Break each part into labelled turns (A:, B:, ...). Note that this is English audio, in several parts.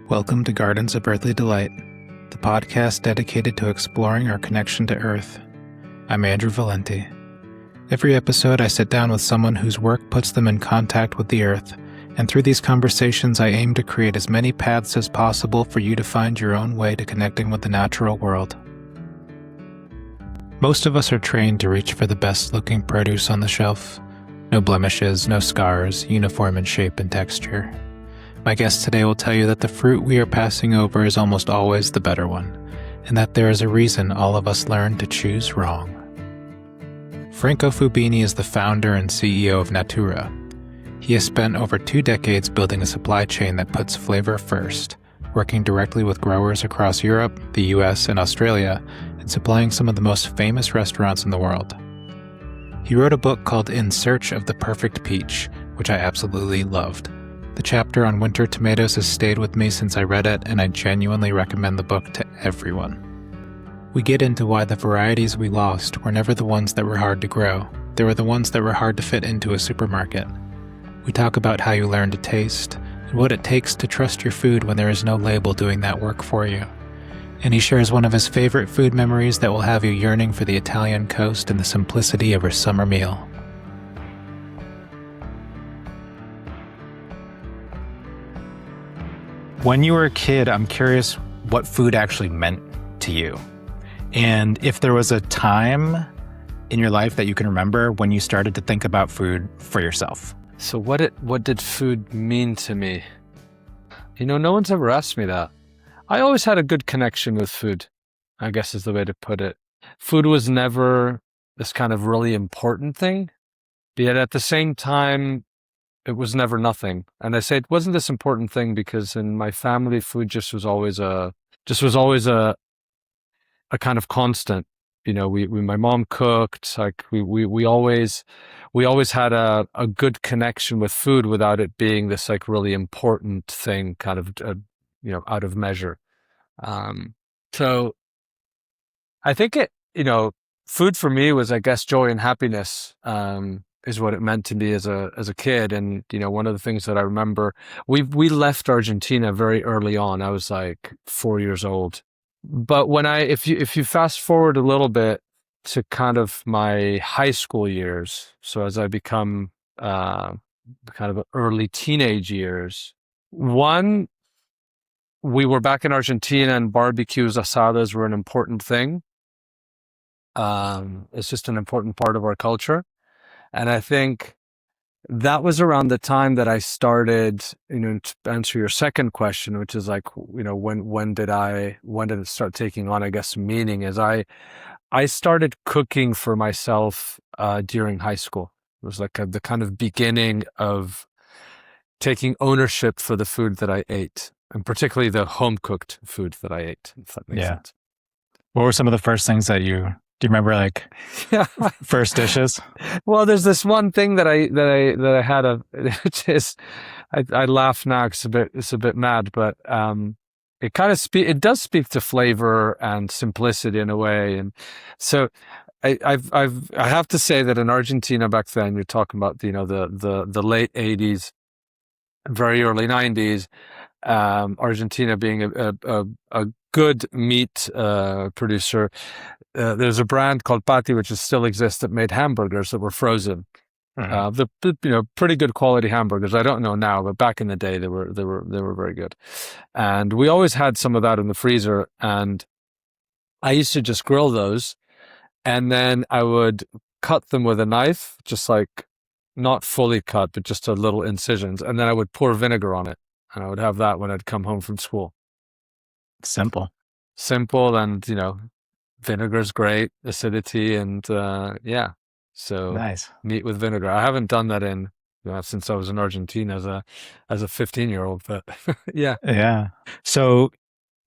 A: Welcome to Gardens of Earthly Delight, the podcast dedicated to exploring our connection to Earth. I'm Andrew Valenti. Every episode, I sit down with someone whose work puts them in contact with the Earth, and through these conversations, I aim to create as many paths as possible for you to find your own way to connecting with the natural world. Most of us are trained to reach for the best-looking produce on the shelf. No blemishes, no scars, uniform in shape and texture. My guest today will tell you that the fruit we are passing over is almost always the better one, and that there is a reason all of us learn to choose wrong. Franco Fubini is the founder and CEO of Natoora. He has spent over 2 decades building a supply chain that puts flavor first, working directly with growers across Europe, the US, and Australia, and supplying some of the most famous restaurants in the world. He wrote a book called In Search of the Perfect Peach, which I absolutely loved. The chapter on winter tomatoes has stayed with me since I read it, and I genuinely recommend the book to everyone. We get into why the varieties we lost were never the ones that were hard to grow. They were the ones that were hard to fit into a supermarket. We talk about how you learn to taste, and what it takes to trust your food when there is no label doing that work for you. And he shares one of his favorite food memories that will have you yearning for the Italian coast and the simplicity of her summer meal. When you were a kid, I'm curious what food actually meant to you. And if there was a time in your life that you can remember when you started to think about food for yourself.
B: So what did food mean to me? You know, no one's ever asked me that. I always had a good connection with food, I guess is the way to put it. Food was never this kind of really important thing, yet at the same time, it was never nothing. And I say it wasn't this important thing because in my family, food just was always a kind of constant. You know, my mom cooked. Like we always had a good connection with food without it being this like really important thing, kind of out of measure. So I think food for me was, I guess, joy and happiness. Is what it meant to me as a kid. And, one of the things that I remember, we left Argentina very early on. I was like 4 years old. But if you fast forward a little bit to kind of my high school years, so as I become kind of early teenage years, we were back in Argentina and barbecues, asadas were an important thing. It's just an important part of our culture. And I think that was around the time that I started, to answer your second question, which is like, when did it start taking on, I guess, meaning, is I started cooking for myself during high school. It was like the kind of beginning of taking ownership for the food that I ate, and particularly the home-cooked food that I ate, if that makes sense.
A: What were some of the first things that do you remember, like, first dishes?
B: Well, there's this one thing that I had which is, I laugh now because it's a bit mad, but it kind of it does speak to flavor and simplicity in a way. And so I have to say that in Argentina back then, you're talking about the late 80s, very early 90s, Argentina being a good meat producer. There's a brand called Patti, which still exists, that made hamburgers that were frozen. Mm-hmm. Pretty good quality hamburgers. I don't know now, but back in the day, they were very good. And we always had some of that in the freezer. And I used to just grill those, and then I would cut them with a knife, just like not fully cut, but just a little incisions. And then I would pour vinegar on it, and I would have that when I'd come home from school.
A: Simple,
B: and vinegar's great, acidity, and so
A: nice.
B: Meat with vinegar. I haven't done that since I was in Argentina as a 15-year-old, but yeah.
A: So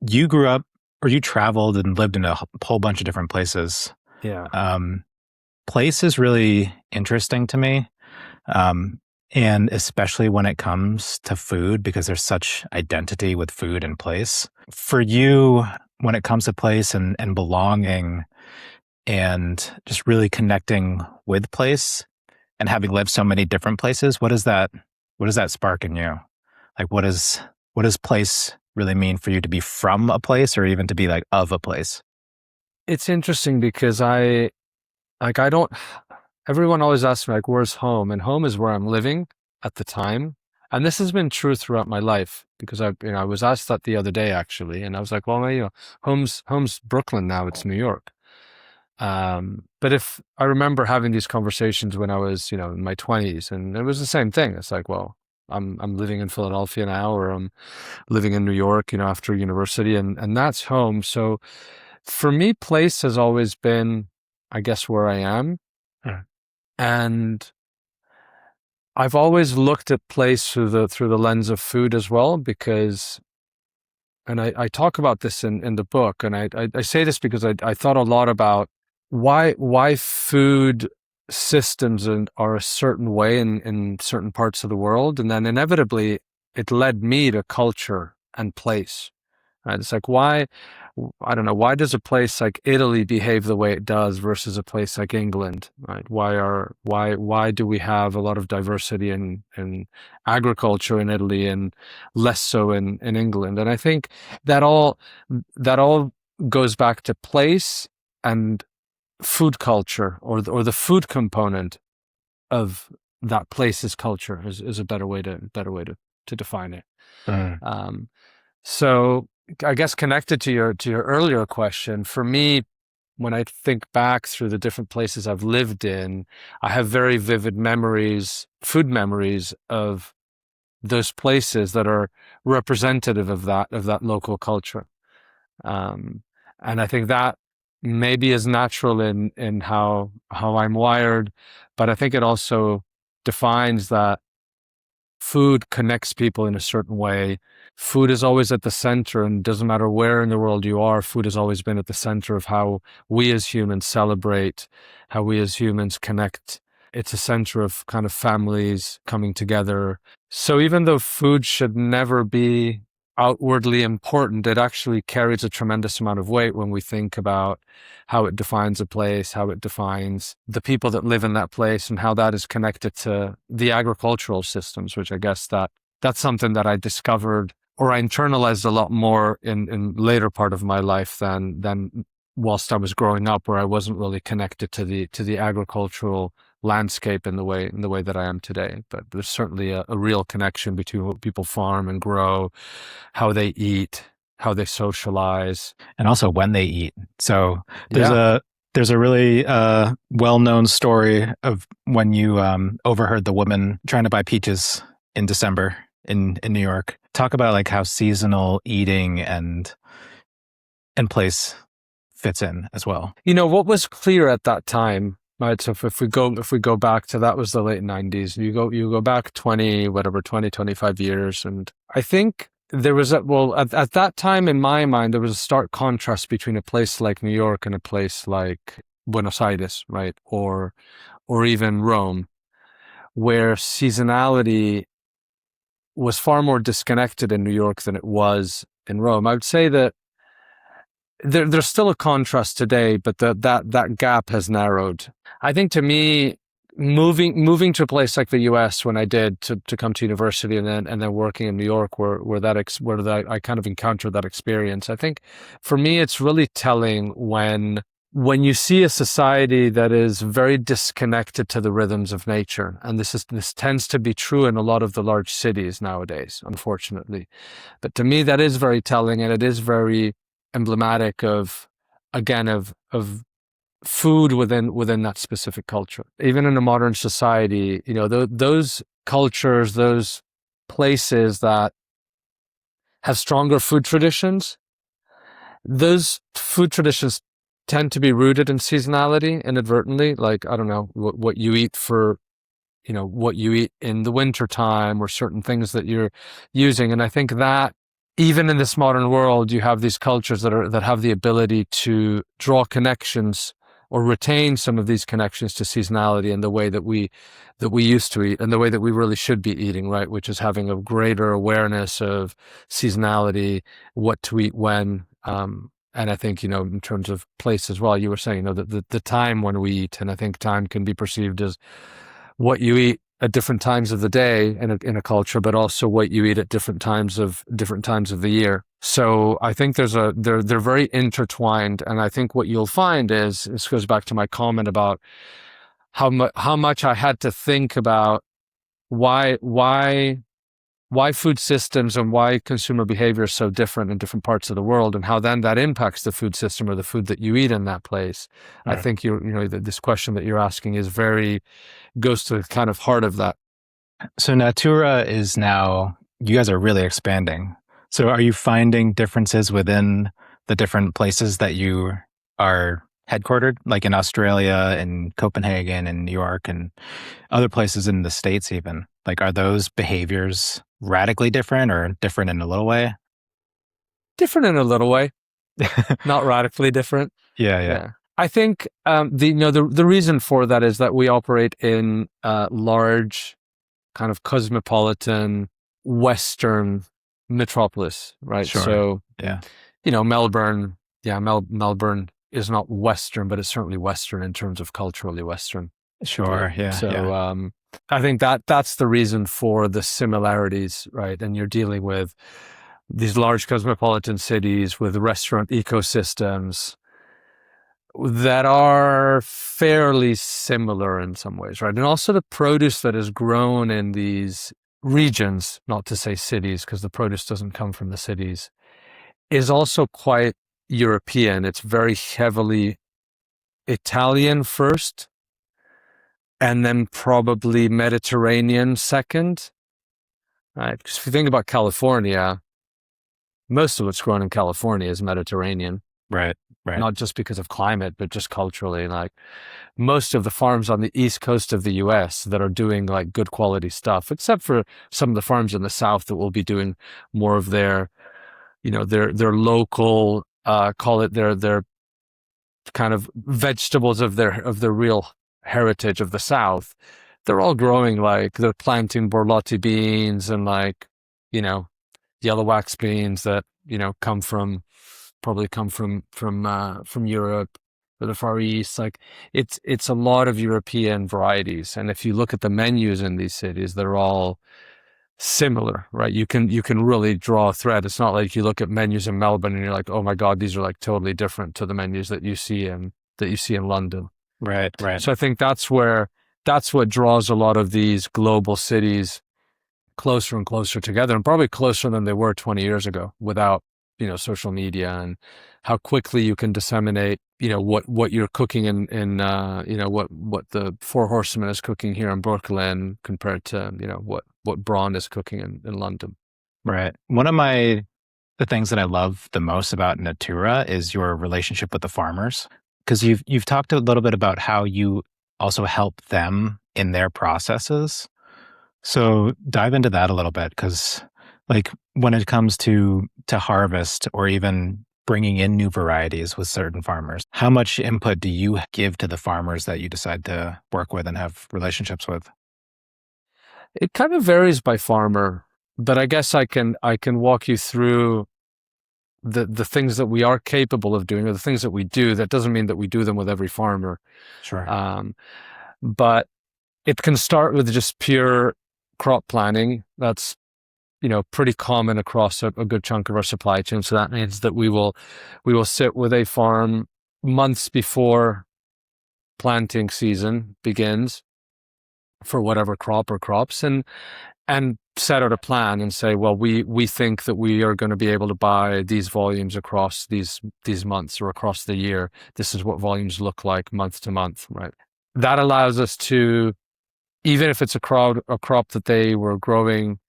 A: you grew up, or you traveled and lived in a whole bunch of different places.
B: Yeah.
A: Place is really interesting to me, and especially when it comes to food, because there's such identity with food and place. For you, when it comes to place and belonging and just really connecting with place and having lived so many different places, what does that spark in you? Like, what does place really mean for you to be from a place or even to be like of a place?
B: It's interesting because everyone always asks me like, where's home? And home is where I'm living at the time. And this has been true throughout my life because I was asked that the other day actually. And I was like, well, home's Brooklyn now, it's New York. But if I remember having these conversations when I was, in my 20s, and it was the same thing. It's like, well, I'm living in Philadelphia now, or I'm living in New York, after university, and that's home. So for me, place has always been, I guess, where I am. And I've always looked at place through the lens of food as well, because, and I talk about this in the book, and I say this because I thought a lot about why food systems are a certain way in certain parts of the world, and then inevitably it led me to culture and place. Right? It's like, I don't know, why does a place like Italy behave the way it does versus a place like England? Right? Why do we have a lot of diversity in agriculture in Italy and less so in England? And I think that all goes back to place and food culture, or the food component of that place's culture is a better way to define it. So I guess connected to your earlier question, for me, when I think back through the different places I've lived in, I have very vivid memories, food memories of those places that are representative of that local culture. And I think that maybe is natural in how I'm wired, but I think it also defines that food connects people in a certain way. Food is always at the center, and doesn't matter where in the world you are, food has always been at the center of how we as humans celebrate, how we as humans connect. It's a center of kind of families coming together. So even though food should never be outwardly important, it actually carries a tremendous amount of weight when we think about how it defines a place, how it defines the people that live in that place, and how that is connected to the agricultural systems, which I guess that's something that I discovered, or I internalized a lot more in later part of my life than whilst I was growing up, where I wasn't really connected to the agricultural landscape in the way that I am today. But there's certainly a real connection between what people farm and grow, how they eat, how they socialize,
A: and also when they eat. So there's a really well-known story of when you overheard the woman trying to buy peaches in December in New York. Talk about like how seasonal eating and place fits in as well.
B: What was clear at that time, right? So if we go back to, that was the late 90s, you go back 25 years. And I think there was at that time in my mind, there was a stark contrast between a place like New York and a place like Buenos Aires, right? Or even Rome, where seasonality was far more disconnected in New York than it was in Rome. I would say that there's still a contrast today, but that gap has narrowed. I think, to me, moving to a place like the U.S. when I did to come to university, and then working in New York, where I kind of encountered that experience. I think for me, it's really telling when you see a society that is very disconnected to the rhythms of nature, and this tends to be true in a lot of the large cities nowadays, unfortunately. But to me, that is very telling, and it is very emblematic of food within that specific culture. Even in a modern society, those cultures, those places that have stronger food traditions, those food traditions tend to be rooted in seasonality inadvertently. Like, I don't know, what you eat what you eat in the winter time, or certain things that you're using. And I think that even in this modern world, you have these cultures that have the ability to draw connections or retain some of these connections to seasonality in the way that we used to eat, and the way that we really should be eating, right? Which is having a greater awareness of seasonality, what to eat when. And I think, in terms of place as well, you were saying, the time when we eat, and I think time can be perceived as what you eat at different times of the day in a culture, but also what you eat at different times of the year. So I think they're very intertwined, and I think what you'll find is this goes back to my comment about how much I had to think about why food systems and why consumer behavior is so different in different parts of the world, and how then that impacts the food system or the food that you eat in that place. I think this question that you're asking goes to the kind of heart of that.
A: So Natoora is now, you guys are really expanding. So are you finding differences within the different places that you are headquartered, like in Australia and Copenhagen and New York and other places in the States even? Like, are those behaviors radically different or different in a little way?
B: Different in a little way, not radically different.
A: Yeah.
B: I think the reason for that is that we operate in large, kind of cosmopolitan Western metropolis, right?
A: Sure.
B: So,
A: yeah,
B: Melbourne, Melbourne is not Western, but it's certainly Western in terms of culturally Western.
A: Sure. Yeah.
B: So, I think that's the reason for the similarities, right? And you're dealing with these large cosmopolitan cities with restaurant ecosystems that are fairly similar in some ways, right? And also the produce that is grown in these regions, not to say cities, because the produce doesn't come from the cities, is also quite European. It's very heavily Italian first, and then probably Mediterranean second, right? Because if you think about California, most of what's grown in California is Mediterranean.
A: Right.
B: Not just because of climate, but just culturally. Like most of the farms on the East Coast of the US that are doing like good quality stuff, except for some of the farms in the South that will be doing more of their local, call it their kind of vegetables of their real heritage of the South. They're all growing, like they're planting borlotti beans and yellow wax beans that, probably come from Europe or the Far East. Like it's a lot of European varieties. And if you look at the menus in these cities, they're all similar, right? You can really draw a thread. It's not like you look at menus in Melbourne and you're like, oh my God, these are like totally different to the menus that you see in London.
A: Right.
B: So I think that's what draws a lot of these global cities closer and closer together, and probably closer than they were 20 years ago without social media, and how quickly you can disseminate what you're cooking in what the Four Horsemen is cooking here in Brooklyn compared to what Braun is cooking in London.
A: Right. One of the things that I love the most about Natoora is your relationship with the farmers, because you've talked a little bit about how you also help them in their processes. So dive into that a little bit, because like when it comes to harvest or even bringing in new varieties with certain farmers, how much input do you give to the farmers that you decide to work with and have relationships with?
B: It kind of varies by farmer, but I guess I can walk you through the things that we are capable of doing, or the things that we do. That doesn't mean that we do them with every farmer.
A: Sure.
B: But it can start with just pure crop planning. That's pretty common across a good chunk of our supply chain. So that means that we will sit with a farm months before planting season begins for whatever crop or crops, and set out a plan and say, well, we think that we are going to be able to buy these volumes across these months or across the year. This is what volumes look like month to month, right? That allows us to, even if it's a crop that they were growing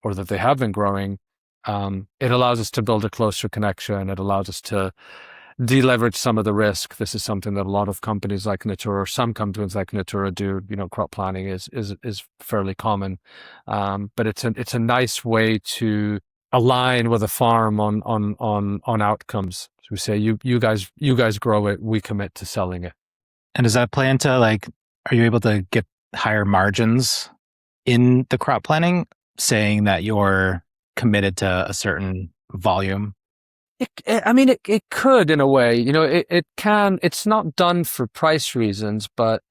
B: or that they have been growing, it allows us to build a closer connection. It allows us to deleverage some of the risk. This is something that a lot of companies like Natoora, or some companies like Natoora do. Crop planning is fairly common, but it's a nice way to align with a farm on outcomes. So we say, you guys grow it, we commit to selling it.
A: And does that play into, like, are you able to get higher margins in the crop planning, saying that you're committed to a certain volume?
B: It could, in a way. It can. It's not done for price reasons, but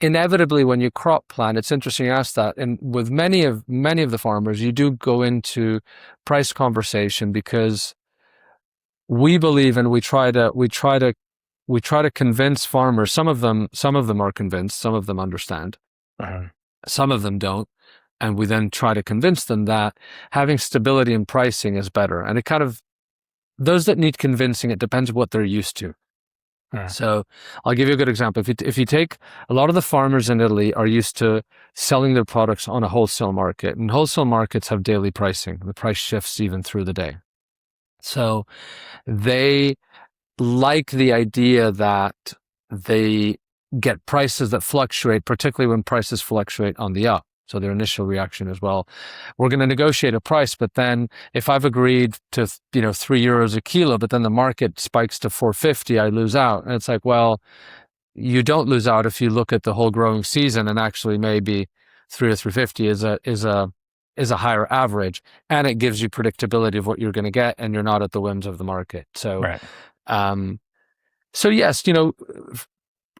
B: inevitably, when you crop plant, it's interesting you ask that. And with many of the farmers, you do go into price conversation because we believe, and we try to convince farmers. Some of them are convinced, some of them understand, some of them don't. And we then try to convince them that having stability in pricing is better. And it kind of, those that need convincing, it depends what they're used to. So I'll give you a good example. If you take, a lot of the farmers in Italy are used to selling their products on a wholesale market, and wholesale markets have daily pricing. The price shifts even through the day. So they like the idea that they get prices that fluctuate, particularly when prices fluctuate on the up. So their initial reaction is, well, we're going to negotiate a price, but then if I've agreed to, €3 a kilo, but then the market spikes to 450, I lose out. And it's like, well, you don't lose out if you look at the whole growing season, and actually maybe 3 or 350 is a higher average, and it gives you predictability of what you're going to get, and you're not at the whims of the market. So, so yes,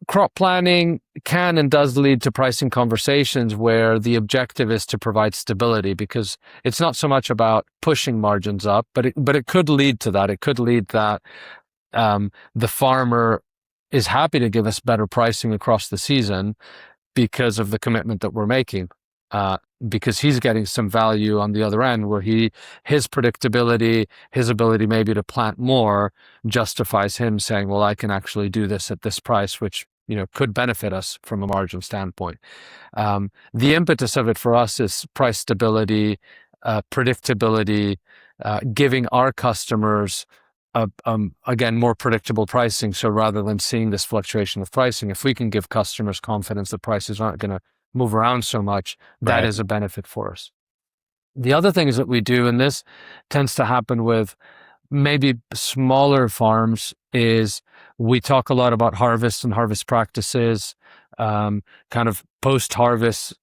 B: crop planning can and does lead to pricing conversations where the objective is to provide stability, because it's not so much about pushing margins up, but it could lead to that. It could lead that the farmer is happy to give us better pricing across the season because of the commitment that we're making, because he's getting some value on the other end, where his predictability, his ability maybe to plant more, justifies him saying, well, I can actually do this at this price, which could benefit us from a margin standpoint. The impetus of it for us is price stability, predictability, giving our customers again, more predictable pricing. So rather than seeing this fluctuation of pricing, if we can give customers confidence that prices aren't going to move around so much, that is a benefit for us. The other things that we do, and this tends to happen with maybe smaller farms, is we talk a lot about harvest and harvest practices, kind of post-harvest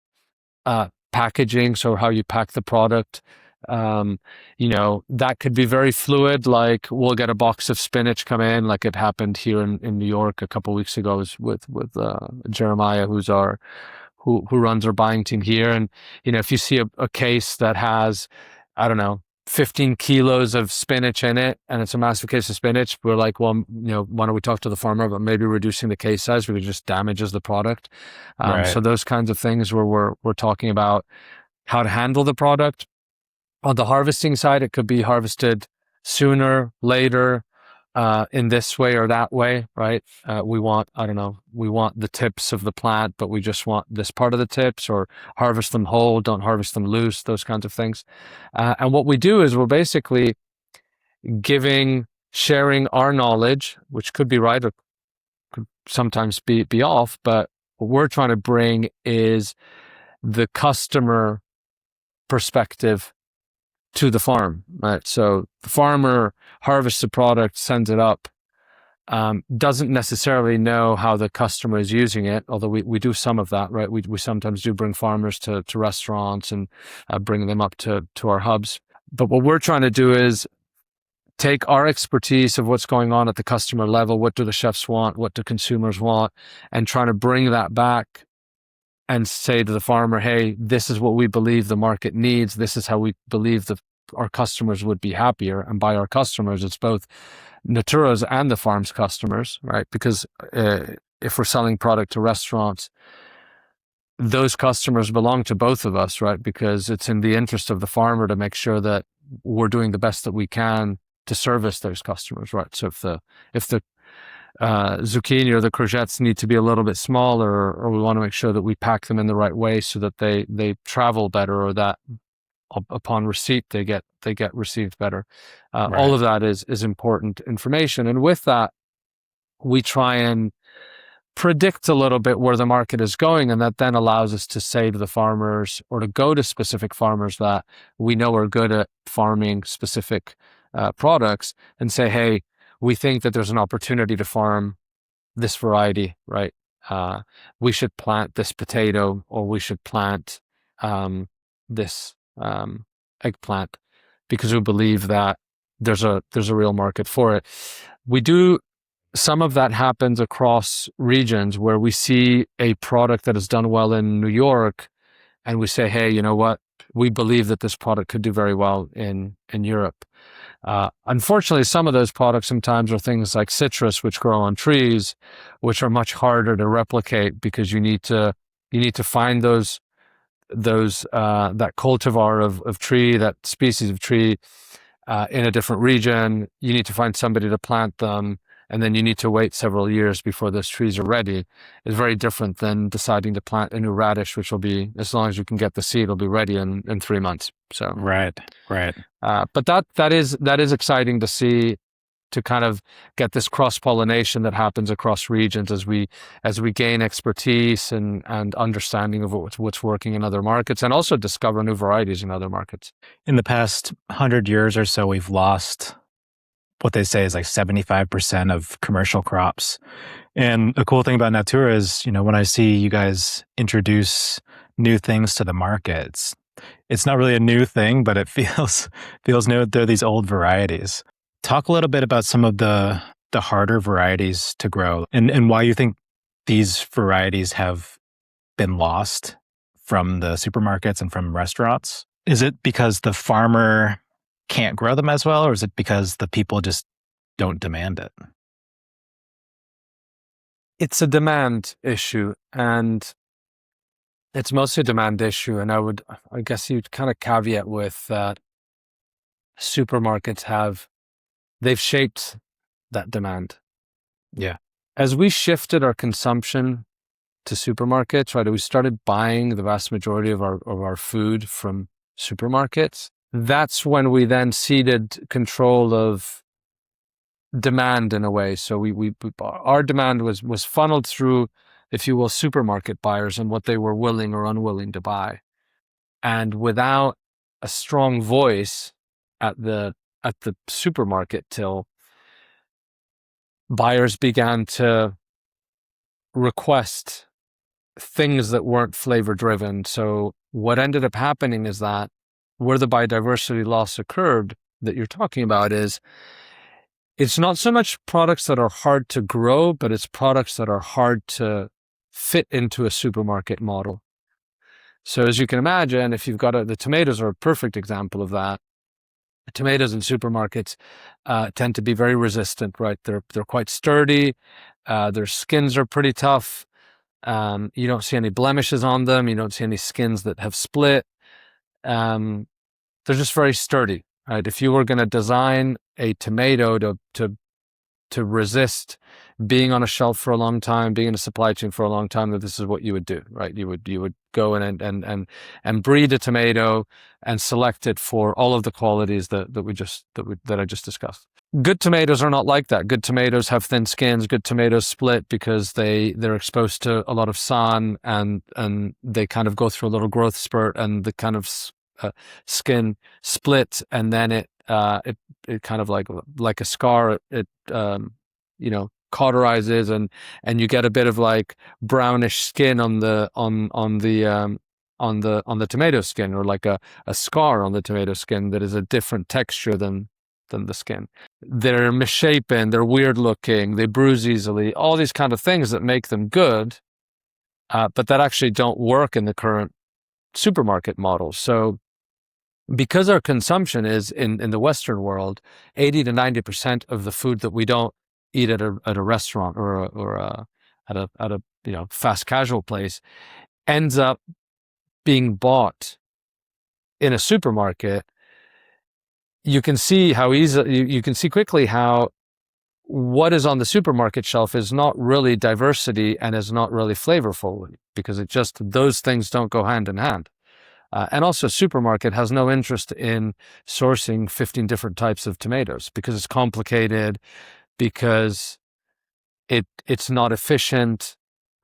B: packaging, so how you pack the product. That could be very fluid. Like, we'll get a box of spinach come in, like it happened here in New York a couple of weeks ago with Jeremiah, who runs our buying team here. And, if you see a case that has, I don't know, 15 kilos of spinach in it, and it's a massive case of spinach, we're like, well, why don't we talk to the farmer about maybe reducing the case size, because it just damages the product. So those kinds of things where we're talking about how to handle the product. On the harvesting side, it could be harvested sooner, later, in this way or that way, right? We want the tips of the plant, but we just want this part of the tips, or harvest them whole, don't harvest them loose, those kinds of things. And what we do is we're basically sharing our knowledge, which could be right or could sometimes be off, but what we're trying to bring is the customer perspective to the farm, right? So the farmer harvests the product, sends it up, doesn't necessarily know how the customer is using it, although we do some of that, right? We sometimes do bring farmers to restaurants and bring them up to our hubs. But what we're trying to do is take our expertise of what's going on at the customer level, what do the chefs want, what do consumers want, and trying to bring that back and say to the farmer, hey, this is what we believe the market needs. This is how we believe our customers would be happier. And by our customers, it's both Natoора's and the farm's customers, right? Because if we're selling product to restaurants, those customers belong to both of us, right? Because it's in the interest of the farmer to make sure that we're doing the best that we can to service those customers, right? So if the zucchini or the courgettes need to be a little bit smaller, or we want to make sure that we pack them in the right way so that they travel better, or that upon receipt they get received better. All of that is important information, and with that we try and predict a little bit where the market is going, and that then allows us to say to the farmers, or to go to specific farmers that we know are good at farming specific products, and say, hey, we think that there's an opportunity to farm this variety, right? We should plant this potato, or we should plant this eggplant, because we believe that there's a real market for it. We do some of that happens across regions where we see a product that has done well in New York, and we say, hey, you know what? We believe that this product could do very well in Europe. Unfortunately, some of those products sometimes are things like citrus, which grow on trees, which are much harder to replicate because you need to find that cultivar of tree, that species of tree, in a different region. You need to find somebody to plant them, and then you need to wait several years before those trees are ready. It's very different than deciding to plant a new radish, which will be, as long as you can get the seed, will be ready in 3 months. So
A: Right.
B: but that is exciting to see, to kind of get this cross-pollination that happens across regions as we gain expertise and understanding of what's working in other markets, and also discover new varieties in other markets.
A: In the past 100 years or so, we've lost what they say is like 75% of commercial crops. And the cool thing about Natoora is, when I see you guys introduce new things to the markets, it's not really a new thing, but it feels new. They're these old varieties. Talk a little bit about some of the harder varieties to grow, and why you think these varieties have been lost from the supermarkets and from restaurants. Is it because the farmer can't grow them as well, or is it because the people just don't demand it?
B: It's a demand issue, and it's mostly a demand issue. And I guess you'd kind of caveat with that supermarkets they've shaped that demand.
A: Yeah.
B: As we shifted our consumption to supermarkets, right, we started buying the vast majority of our food from supermarkets. That's when we then ceded control of demand in a way. So our demand was funneled through, if you will, supermarket buyers and what they were willing or unwilling to buy. And without a strong voice at the supermarket till, buyers began to request things that weren't flavor driven. So what ended up happening is that where the biodiversity loss occurred that you're talking about is, it's not so much products that are hard to grow, but it's products that are hard to fit into a supermarket model. So as you can imagine, if you've got the tomatoes are a perfect example of that. Tomatoes in supermarkets tend to be very resistant, right? They're quite sturdy. Their skins are pretty tough. You don't see any blemishes on them. You don't see any skins that have split. They're just very sturdy, right? If you were going to design a tomato to resist being on a shelf for a long time, being in a supply chain for a long time, that this is what you would do, right? You would go in and breed a tomato and select it for all of the qualities that I just discussed. Good tomatoes are not like that. Good tomatoes have thin skins. Good tomatoes split because they're exposed to a lot of sun, and they kind of go through a little growth spurt, and the kind of skin splits, and then it kind of like a scar, it cauterizes, and you get a bit of like brownish skin on the tomato skin, or like a scar on the tomato skin that is a different texture than the skin. They're misshapen, they're weird looking, they bruise easily, all these kind of things that make them good, but that actually don't work in the current supermarket model. So because our consumption is in the Western world, 80 to 90% of the food that we don't eat at a restaurant or at a fast casual place ends up being bought in a supermarket. You can see how you can see quickly how what is on the supermarket shelf is not really diversity and is not really flavorful, because those things don't go hand in hand. And also, supermarket has no interest in sourcing 15 different types of tomatoes, because it's complicated, because it's not efficient,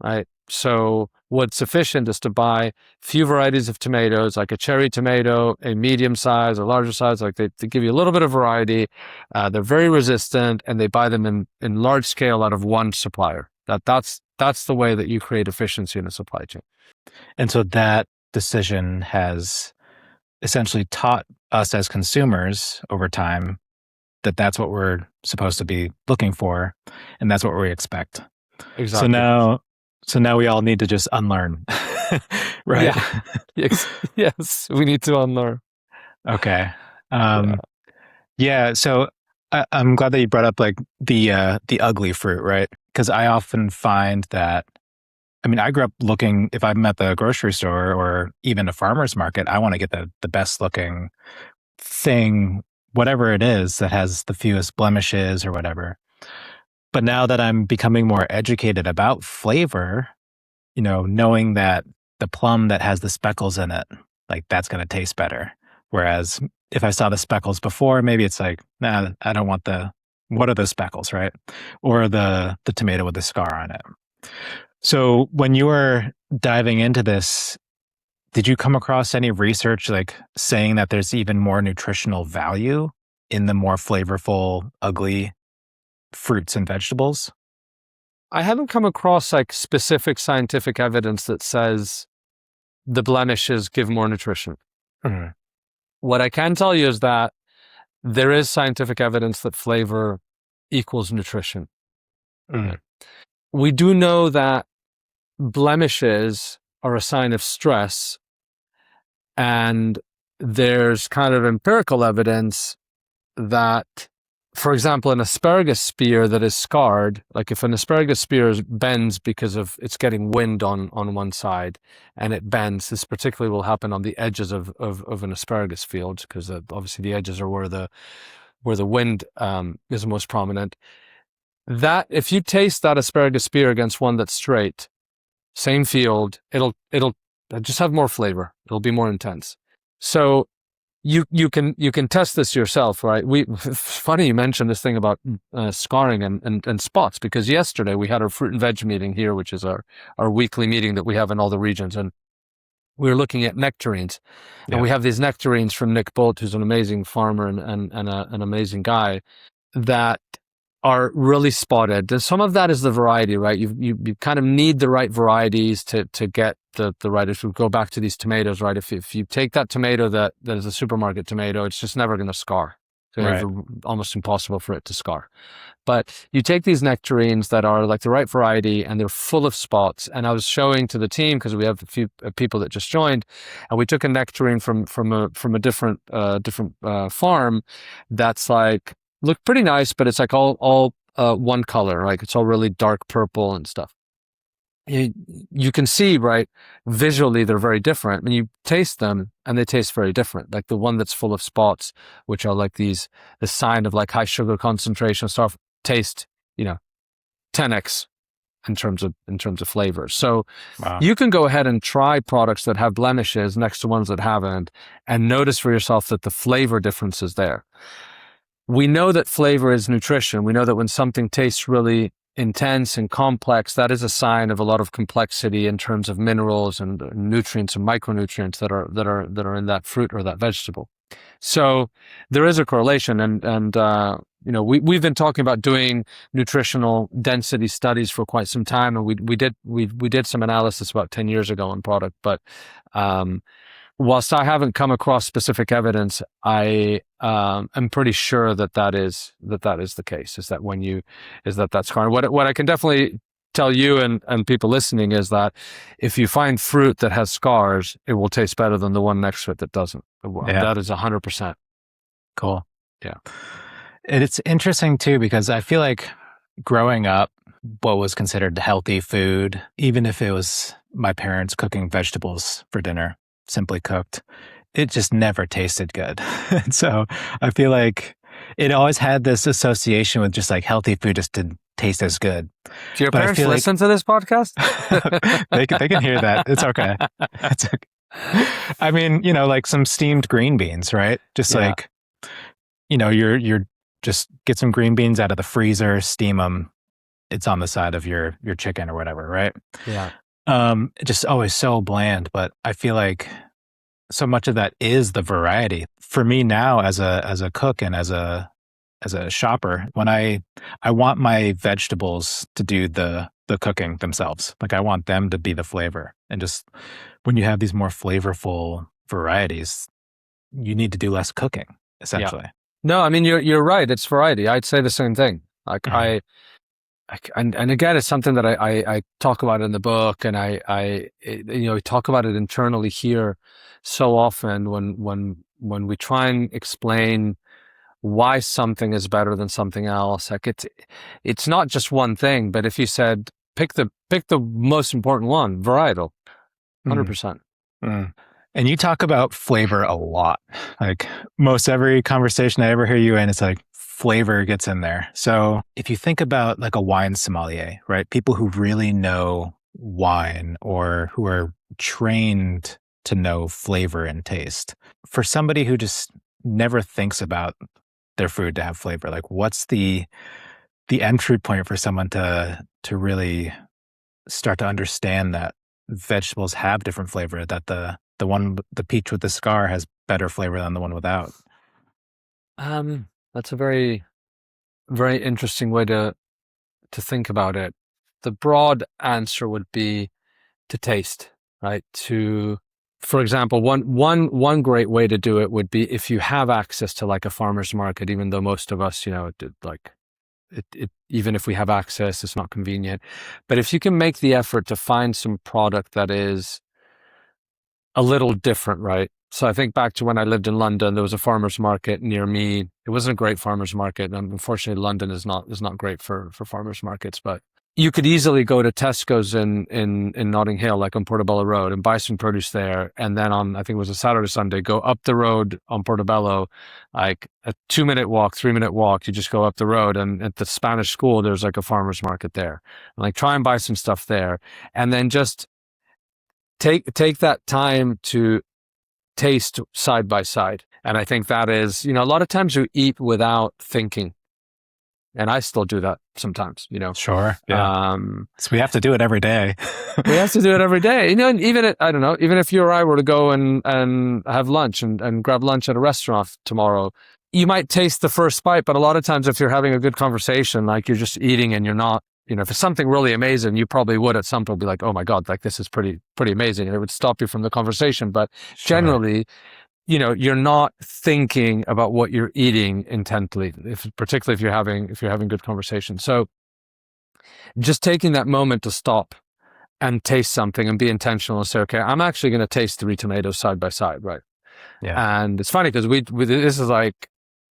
B: right? So what's efficient is to buy few varieties of tomatoes, like a cherry tomato, a medium size, a larger size. Like they give you a little bit of variety. They're very resistant, and they buy them in large scale out of one supplier. That's the way that you create efficiency in a supply chain.
A: And so that decision has essentially taught us as consumers over time that that's what we're supposed to be looking for, and that's what we expect.
B: Exactly.
A: So now we all need to just unlearn, right?
B: Yeah. Yes, we need to unlearn.
A: Okay. Yeah. So I'm glad that you brought up like the ugly fruit, right? Because I often find that, I mean, I grew up looking, if I'm at the grocery store or even a farmer's market, I want to get the best looking thing, whatever it is that has the fewest blemishes or whatever. But now that I'm becoming more educated about flavor, knowing that the plum that has the speckles in it, like that's going to taste better. Whereas if I saw the speckles before, maybe it's like, nah, I don't want what are those speckles, right? Or the tomato with the scar on it. So when you were diving into this, did you come across any research like saying that there's even more nutritional value in the more flavorful, ugly fruits and vegetables?
B: I haven't come across like specific scientific evidence that says the blemishes give more nutrition.
A: Mm-hmm.
B: What I can tell you is that there is scientific evidence that flavor equals nutrition.
A: Mm-hmm.
B: We do know that blemishes are a sign of stress, and there's kind of empirical evidence that, for example, an asparagus spear that is scarred, like if an asparagus spear bends because of it's getting wind on one side and it bends, this particularly will happen on the edges of an asparagus field, because obviously the edges are where the wind is most prominent. That if you taste that asparagus spear against one that's straight, same field, it'll just have more flavor. It'll be more intense. So you can test this yourself, right? Funny you mentioned this thing about scarring and spots, because yesterday we had our fruit and veg meeting here, which is our weekly meeting that we have in all the regions, and we were looking at nectarines, and we have these nectarines from Nick Bolt, who's an amazing farmer and an amazing guy, that are really spotted. And some of that is the variety, right? You kind of need the right varieties to get the right. If we go back to these tomatoes, right? If you take that tomato that is a supermarket tomato, it's just never going to scar. It's almost impossible for it to scar. But you take these nectarines that are like the right variety and they're full of spots. And I was showing to the team, because we have a few people that just joined, and we took a nectarine from a different farm that's like, look pretty nice, but it's like all one color, like it's all really dark purple and stuff. You can see, right, visually they're very different. When you taste them, and they taste very different. Like the one that's full of spots, which are like the sign of like high sugar concentration stuff, taste 10x in terms of flavor. So you can go ahead and try products that have blemishes next to ones that haven't, and notice for yourself that the flavor difference is there. We know that flavor is nutrition. We know that when something tastes really intense and complex, that is a sign of a lot of complexity in terms of minerals and nutrients and micronutrients that are in that fruit or that vegetable. So there is a correlation, and we've been talking about doing nutritional density studies for quite some time, and we did some analysis about 10 years ago on product, but whilst I haven't come across specific evidence, I am pretty sure that is the case. Is that that's scarring. What I can definitely tell you and people listening is that if you find fruit that has scars, it will taste better than the one next to it that doesn't. That is 100%.
A: Cool.
B: Yeah.
A: And it's interesting too, because I feel like growing up, what was considered healthy food, even if it was my parents cooking vegetables for dinner, simply cooked, it just never tasted good. So I feel like it always had this association with just like healthy food just didn't taste as good.
B: Do your parents listen to this podcast?
A: they can hear that. It's okay. It's okay. I mean, like some steamed green beans, right? Just like, you're just get some green beans out of the freezer, steam them. It's on the side of your chicken or whatever, right?
B: Yeah.
A: Just always so bland, but I feel like so much of that is the variety. For me now, as a cook and as a shopper, when I want my vegetables to do the cooking themselves, like I want them to be the flavor. And just when you have these more flavorful varieties, you need to do less cooking, essentially.
B: No, I mean, you're right. It's variety. I'd say the same thing. Like
A: Mhm.
B: and again, it's something that I talk about in the book, and I talk about it internally here so often when we try and explain why something is better than something else. Like it's not just one thing, but if you said pick the most important one, varietal,
A: Mm,
B: 100%.
A: mm. And you talk about flavor a lot. Like most every conversation I ever hear you in, it's like flavor gets in there. So if you think about like a wine sommelier, right? People who really know wine or who are trained to know flavor and taste. For somebody who just never thinks about their food to have flavor, like what's the entry point for someone to really start to understand that vegetables have different flavor, that the peach with the scar has better flavor than the one without.
B: That's a very, very interesting way to think about it. The broad answer would be to taste, right? For example, one great way to do it would be if you have access to like a farmer's market, even though most of us, even if we have access, it's not convenient. But if you can make the effort to find some product that is a little different, right? So I think back to when I lived in London, there was a farmer's market near me. It wasn't a great farmer's market. And unfortunately, London is not great for farmer's markets, but you could easily go to Tesco's in Notting Hill, like on Portobello Road, and buy some produce there. And then on, I think it was a Saturday, Sunday, go up the road on Portobello, like a 2-minute walk, 3-minute walk. You just go up the road, and at the Spanish school, there's like a farmer's market there. And like try and buy some stuff there, and then just take that time to taste side by side. And I think that is, a lot of times you eat without thinking. And I still do that sometimes.
A: Sure. Yeah.
B: Um,
A: So we have to do it every day.
B: we have to do it every day. And I don't know, even if you or I were to go and have lunch and grab lunch at a restaurant tomorrow, you might taste the first bite, but a lot of times if you're having a good conversation, like you're just eating and you're not, if it's something really amazing, you probably would at some point be like, oh my God, like this is pretty amazing. And it would stop you from the conversation. But
A: Sure.
B: generally, you're not thinking about what you're eating intently, particularly if you're having good conversation. So just taking that moment to stop and taste something and be intentional and say, okay, I'm actually going to taste 3 tomatoes side by side, right?
A: Yeah.
B: And it's funny because we this is like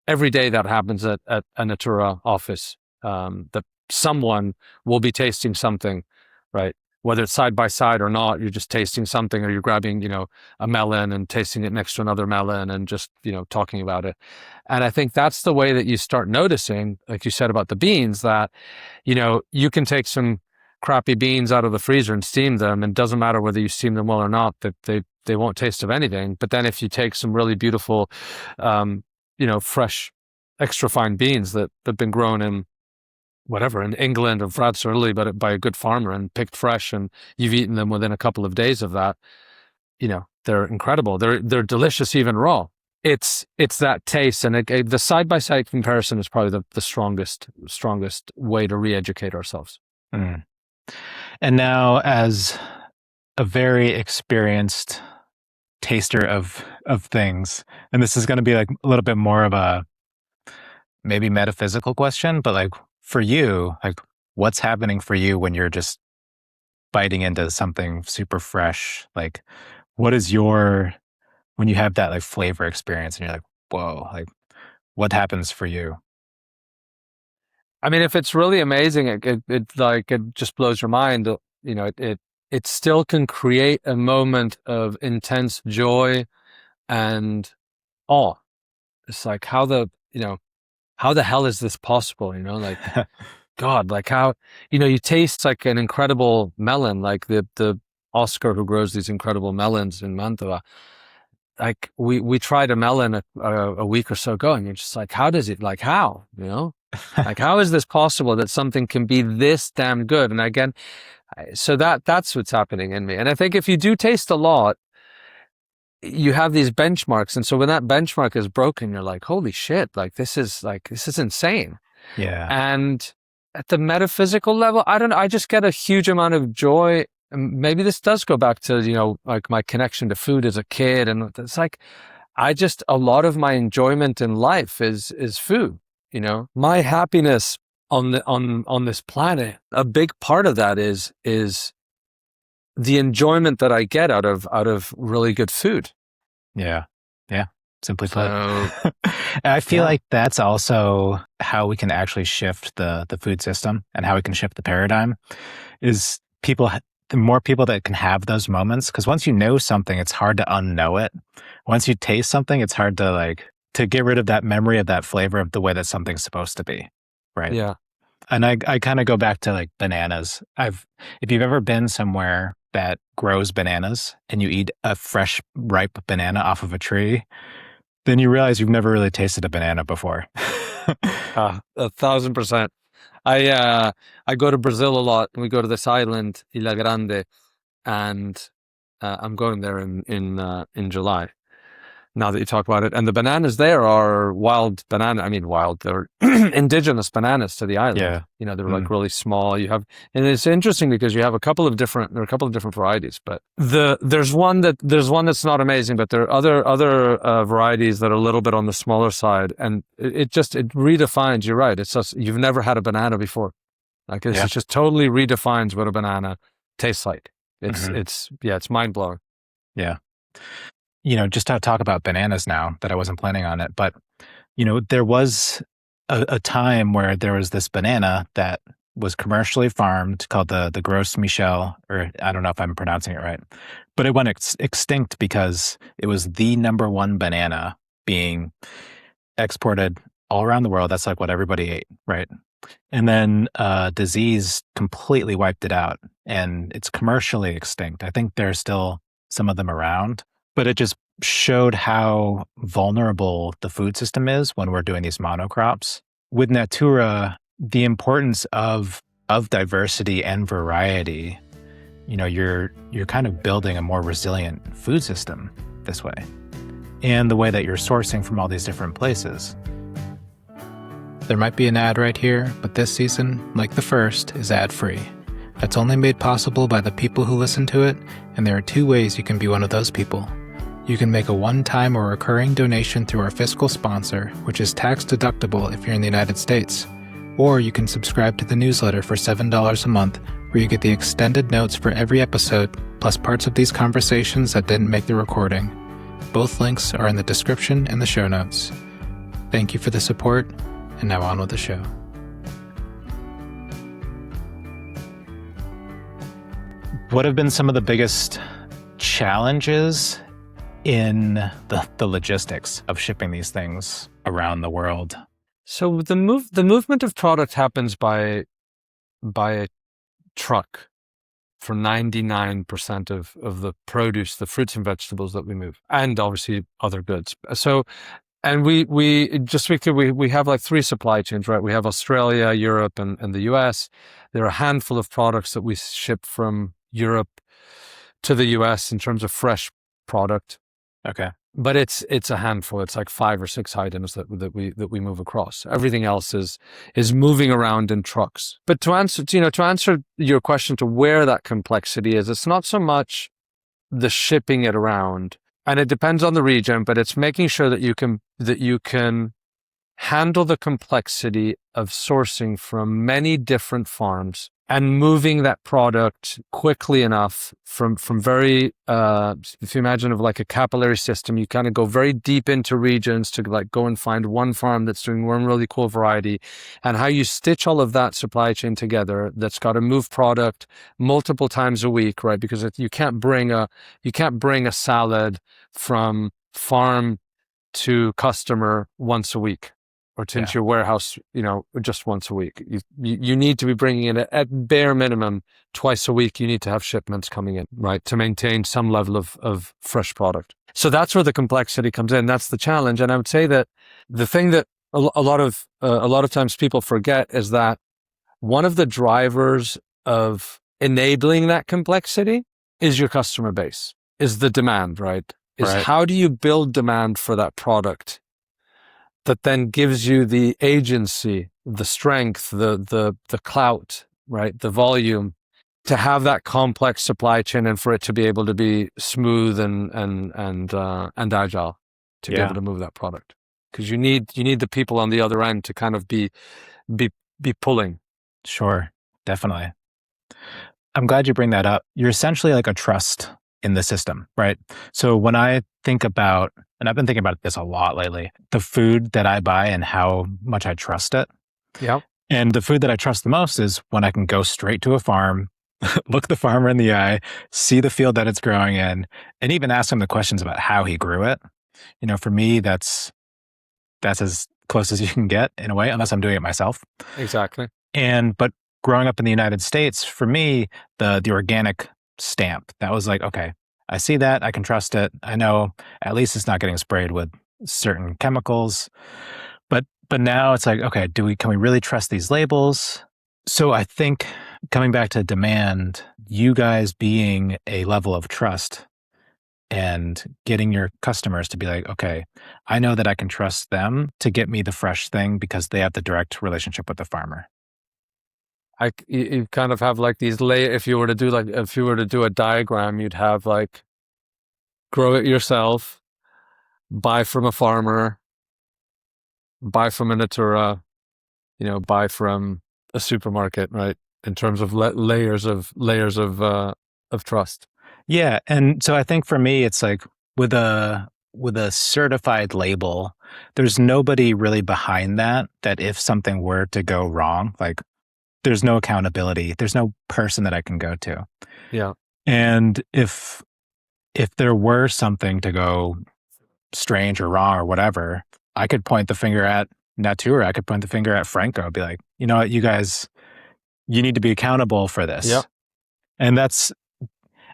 B: every day that happens at a Natoora office, that someone will be tasting something, right? Whether it's side by side or not, you're just tasting something, or you're grabbing, a melon and tasting it next to another melon and just, talking about it. And I think that's the way that you start noticing, like you said about the beans, that, you can take some crappy beans out of the freezer and steam them, and it doesn't matter whether you steam them well or not, that they won't taste of anything. But then if you take some really beautiful, fresh, extra fine beans that have been grown in England or France or Italy, but by a good farmer and picked fresh, and you've eaten them within a couple of days of that, they're incredible. They're delicious even raw. It's that taste, and the side by side comparison is probably the strongest way to re-educate ourselves.
A: Mm. And now, as a very experienced taster of things, and this is going to be like a little bit more of a maybe metaphysical question, but like for you, like what's happening for you when you're just biting into something super fresh? Like what is when you have that like flavor experience and you're like, whoa, like what happens for you?
B: I mean, if it's really amazing, it just blows your mind. It still can create a moment of intense joy and awe. It's like how the hell is this possible? Like God, like how, you taste like an incredible melon, like the Oscar who grows these incredible melons in Mantua. Like we tried a melon a week or so ago, and you're just like, how does it, like how, like how is this possible that something can be this damn good? And again, so that's what's happening in me. And I think if you do taste a lot, you have these benchmarks. And so when that benchmark is broken, you're like, holy shit, like this is insane.
A: Yeah.
B: And at the metaphysical level, I don't know, I just get a huge amount of joy. And maybe this does go back to, like my connection to food as a kid. And it's like, a lot of my enjoyment in life is food. My happiness on this planet, a big part of that is the enjoyment that I get out of really good food.
A: Yeah. Simply put.
B: So,
A: I feel like that's also how we can actually shift the food system, and how we can shift the paradigm is the more people that can have those moments. Because once you know something, it's hard to unknow it. Once you taste something, it's hard to get rid of that memory of that flavor of the way that something's supposed to be. Right.
B: Yeah.
A: And I kind of go back to like bananas. If you've ever been somewhere that grows bananas and you eat a fresh, ripe banana off of a tree, then you realize you've never really tasted a banana before.
B: 1,000%. I go to Brazil a lot. We go to this island, Ilha Grande, and I'm going there in July. Now that you talk about it, and the bananas there are wild banana. I mean, wild. They're indigenous bananas to the island.
A: Yeah.
B: They're like really small. And it's interesting because there are a couple of different varieties. But there's one that's not amazing, but there are other varieties that are a little bit on the smaller side, and it redefines. You're right. It's just you've never had a banana before. Like it just totally redefines what a banana tastes like. It's mind blowing.
A: Yeah. Just to talk about bananas now that I wasn't planning on it, but, there was a time where there was this banana that was commercially farmed called the Gros Michel, or I don't know if I'm pronouncing it right, but it went extinct because it was the number one banana being exported all around the world. That's like what everybody ate, right? And then disease completely wiped it out, and it's commercially extinct. I think there's still some of them around. But it just showed how vulnerable the food system is when we're doing these monocrops. With Natoora, the importance of diversity and variety, you're kind of building a more resilient food system this way. And the way that you're sourcing from all these different places. There might be an ad right here, but this season, like the first, is ad-free. That's only made possible by the people who listen to it, and there are 2 ways you can be one of those people. You can make a one-time or recurring donation through our fiscal sponsor, which is tax-deductible if you're in the United States. Or you can subscribe to the newsletter for $7 a month, where you get the extended notes for every episode, plus parts of these conversations that didn't make the recording. Both links are in the description and the show notes. Thank you for the support, and now on with the show. What have been some of the biggest challenges in the logistics of shipping these things around the world?
B: So the movement of product happens by a truck for 99% of the produce, the fruits and vegetables that we move, and obviously other goods. So, and we have like 3 supply chains, right? We have Australia, Europe, and the US. There are a handful of products that we ship from Europe to the US in terms of fresh product.
A: Okay.
B: But it's a handful. It's like 5 or 6 items that we move across. Everything else is moving around in trucks. But to answer your question to where that complexity is, it's not so much the shipping it around, and it depends on the region, but it's making sure that you can handle the complexity of sourcing from many different farms and moving that product quickly enough from very, if you imagine of like a capillary system, you kind of go very deep into regions to like go and find one farm that's doing one really cool variety, and how you stitch all of that supply chain together that's got to move product multiple times a week, right? Because you can't bring a salad from farm to customer once a week, or into your warehouse, just once a week. You need to be bringing it at bare minimum twice a week. You need to have shipments coming in, right, to maintain some level of fresh product. So that's where the complexity comes in. That's the challenge. And I would say that the thing that a lot of times people forget is that one of the drivers of enabling that complexity is your customer base, is the demand, right? How do you build demand for that product that then gives you the agency, the strength, the clout, right, the volume to have that complex supply chain, and for it to be able to be smooth and agile to be able to move that product, because you need the people on the other end to kind of be pulling.
A: Sure, definitely. I'm glad you bring that up. You're essentially like a trust in the system, right? So when I think about, and I've been thinking about this a lot lately, the food that I buy and how much I trust it.
B: Yeah.
A: And the food that I trust the most is when I can go straight to a farm, look the farmer in the eye, see the field that it's growing in, and even ask him the questions about how he grew it. You know, for me, that's as close as you can get in a way, unless I'm doing it myself.
B: Exactly.
A: But growing up in the United States, for me, the organic stamp, that was like, okay, I see that, I can trust it. I know at least it's not getting sprayed with certain chemicals. But now it's like, okay, can we really trust these labels? So I think coming back to demand, you guys being a level of trust and getting your customers to be like, okay, I know that I can trust them to get me the fresh thing because they have the direct relationship with the farmer.
B: You kind of have like these if you were to do a diagram, you'd have like, grow it yourself, buy from a farmer, buy from a Natoora, buy from a supermarket, right? In terms of layers of trust.
A: Yeah, and so I think for me, it's like with a certified label, there's nobody really behind that if something were to go wrong, like there's no accountability, there's no person that I can go to.
B: Yeah,
A: and if there were something to go strange or wrong or whatever, I could point the finger at Natoora. I could point the finger at Franco. Be like, you know what, you guys, you need to be accountable for this.
B: Yeah.
A: And that's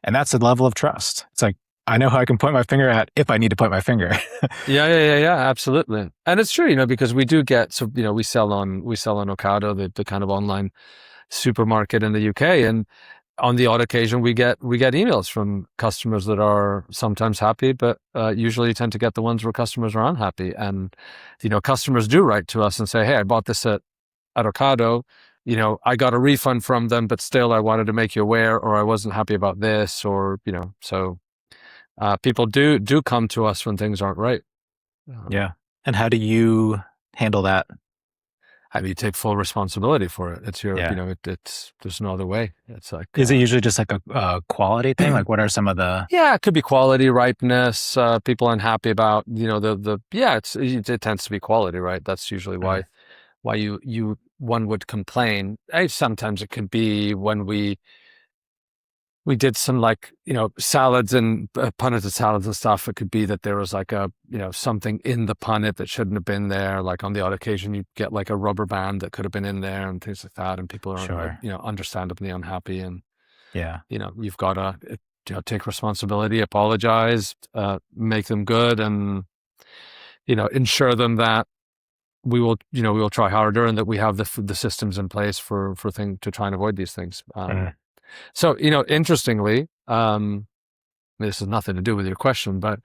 A: a level of trust. It's like, I know who I can point my finger at if I need to point my finger.
B: Yeah, absolutely. And it's true, because we do get, we sell on Ocado, the kind of online supermarket in the UK, and on the odd occasion we get emails from customers that are sometimes happy, but usually you tend to get the ones where customers are unhappy. And customers do write to us and say, hey, I bought this at Ocado, I got a refund from them, but still I wanted to make you aware, or I wasn't happy about this, or so people do come to us when things aren't right.
A: Yeah. And how do you handle that?
B: How do you take full responsibility for it? It's your, it's there's no other way. It's like,
A: is it usually just like a quality thing? Like, what are some of the?
B: Yeah, it could be quality, ripeness. People unhappy about, it tends to be quality, right? That's usually why one would complain. Sometimes it could be when we did some like, salads and punneted salads and stuff. It could be that there was like something in the punnet that shouldn't have been there. Like on the odd occasion, you get like a rubber band that could have been in there and things like that. And people are, understandably unhappy. And, you've got to, take responsibility, apologize, make them good, and, ensure them that we will try harder and that we have the systems in place for to try and avoid these things. So, interestingly, this has nothing to do with your question, but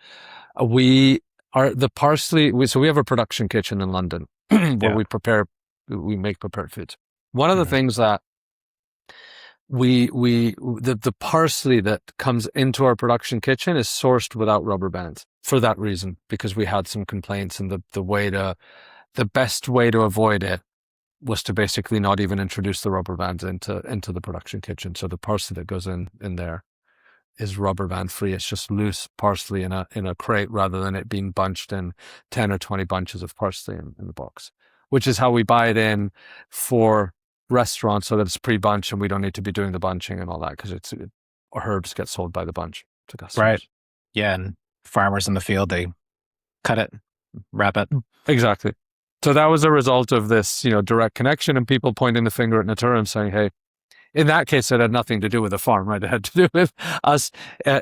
B: we are the parsley. So we have a production kitchen in London where we make prepared foods. One of the things that the parsley that comes into our production kitchen is sourced without rubber bands for that reason, because we had some complaints, and the best way to avoid it was to basically not even introduce the rubber bands into the production kitchen. So the parsley that goes in there is rubber band free. It's just loose parsley in a crate, rather than it being bunched in 10 or 20 bunches of parsley in the box, which is how we buy it in for restaurants, so that it's pre-bunched and we don't need to be doing the bunching and all that, because herbs get sold by the bunch to customers.
A: Right. Yeah. And farmers in the field, they cut it, wrap it.
B: Exactly. So that was a result of this, direct connection, and people pointing the finger at Natoora and saying, hey, in that case, it had nothing to do with the farm, right? It had to do with us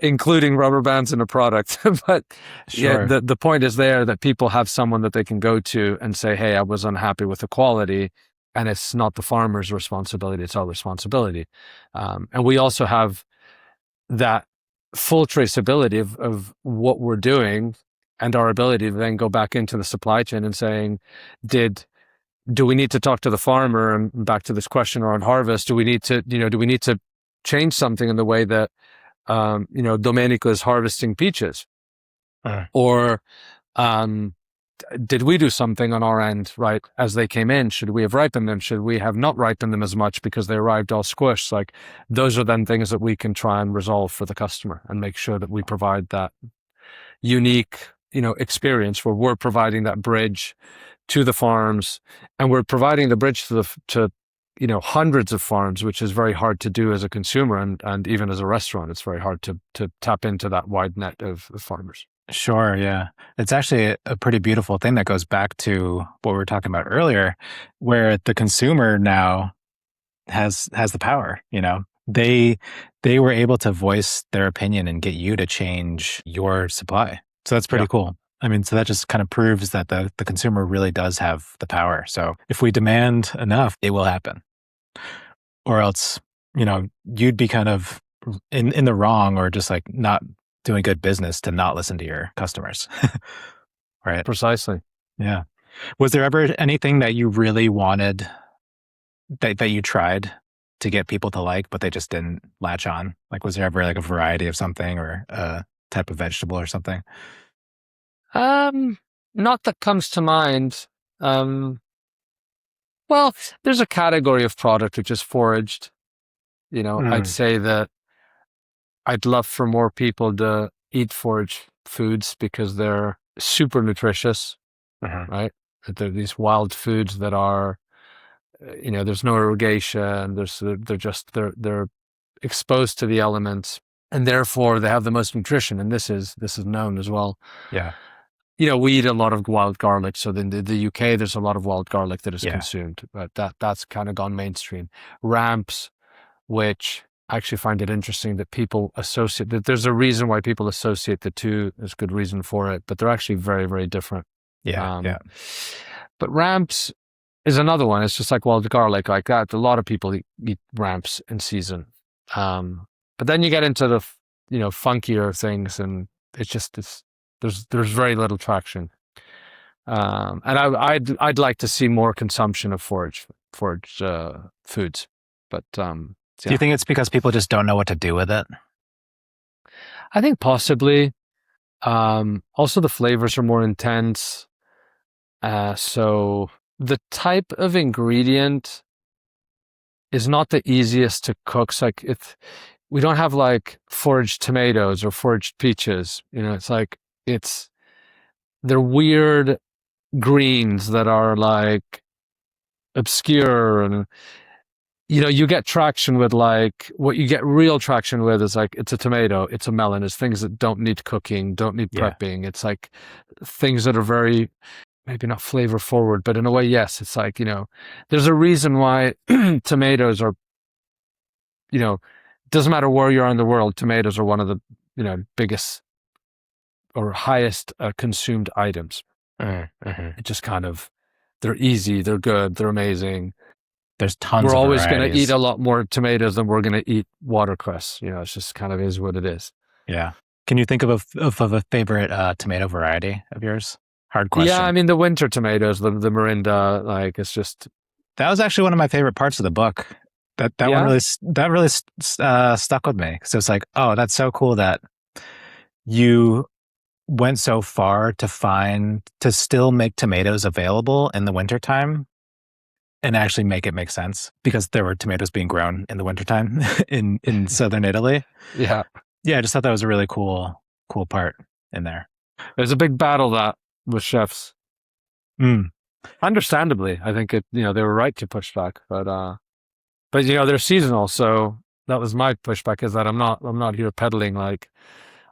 B: including rubber bands in a product. But
A: Sure.
B: yeah, the point is there that people have someone that they can go to and say, hey, I was unhappy with the quality, and it's not the farmer's responsibility, it's our responsibility. And we also have that full traceability of what we're doing, and our ability to then go back into the supply chain and saying, do we need to talk to the farmer? And back to this question around harvest, do we need to change something in the way that, Domenico is harvesting peaches? Or Did we do something on our end, right? As they came in, should we have ripened them? Should we have not ripened them as much because they arrived all squished? Like, those are then things that we can try and resolve for the customer and make sure that we provide that unique, experience where we're providing that bridge to the farms, and we're providing the bridge to hundreds of farms, which is very hard to do as a consumer, and even as a restaurant, it's very hard to tap into that wide net of farmers.
A: Sure, yeah. It's actually a pretty beautiful thing that goes back to what we were talking about earlier, where the consumer now has the power, They were able to voice their opinion and get you to change your supply. So that's pretty cool. I mean, so that just kind of proves that the consumer really does have the power. So if we demand enough, it will happen. Or else, you'd be kind of in the wrong, or just like not doing good business to not listen to your customers. Right?
B: Precisely.
A: Yeah. Was there ever anything that you really wanted that you tried to get people to like, but they just didn't latch on? Like, was there ever like a variety of something, or a type of vegetable or something?
B: Not that comes to mind. Well, there's a category of product which is foraged. I'd say that I'd love for more people to eat foraged foods because they're super nutritious, right? They're these wild foods that are, there's no irrigation. They're exposed to the elements, and therefore they have the most nutrition. And this is known as well.
A: Yeah.
B: We eat a lot of wild garlic. So in the UK, there's a lot of wild garlic that is consumed, but that's kind of gone mainstream. Ramps, which I actually find it interesting that people associate that. There's a reason why people associate the two. There's good reason for it, but they're actually very, very different.
A: Yeah.
B: But ramps is another one. It's just like wild garlic, like that. A lot of people eat ramps in season. But then you get into the, funkier things, and there's very little traction. And I'd like to see more consumption of foraged foods. But
A: Do you think it's because people just don't know what to do with it?
B: I think possibly. Also, the flavors are more intense. So the type of ingredient is not the easiest to cook. So like we don't have like foraged tomatoes or foraged peaches. It's like they're weird greens that are like obscure, and you get traction with like what you get real traction with is like it's a tomato, it's a melon, it's things that don't need cooking, don't need prepping. It's like things that are very, maybe not flavor forward, but in a way, yes. It's like, there's a reason why tomatoes are, doesn't matter where you are in the world, tomatoes are one of the, biggest or highest consumed items. It just kind of, they're easy, they're good, they're amazing.
A: There's tons.
B: We're
A: of
B: always going to
A: varieties.
B: eat a lot more tomatoes than we're going to eat watercress. It's just kind of is what it is.
A: Yeah. Can you think of a favorite tomato variety of yours? Hard question.
B: Yeah, I mean the winter tomatoes, the Morinda, like it's just.
A: That was actually one of my favorite parts of the book. That one really stuck with me, because it's like, oh, that's so cool that you went so far to still make tomatoes available in the wintertime and actually make it make sense, because there were tomatoes being grown in the wintertime in southern Italy.
B: Yeah.
A: Yeah, I just thought that was a really cool part in there.
B: There's a big battle that with chefs. Understandably, I think they were right to push back, but they're seasonal, so that was my pushback, is that I'm not here peddling like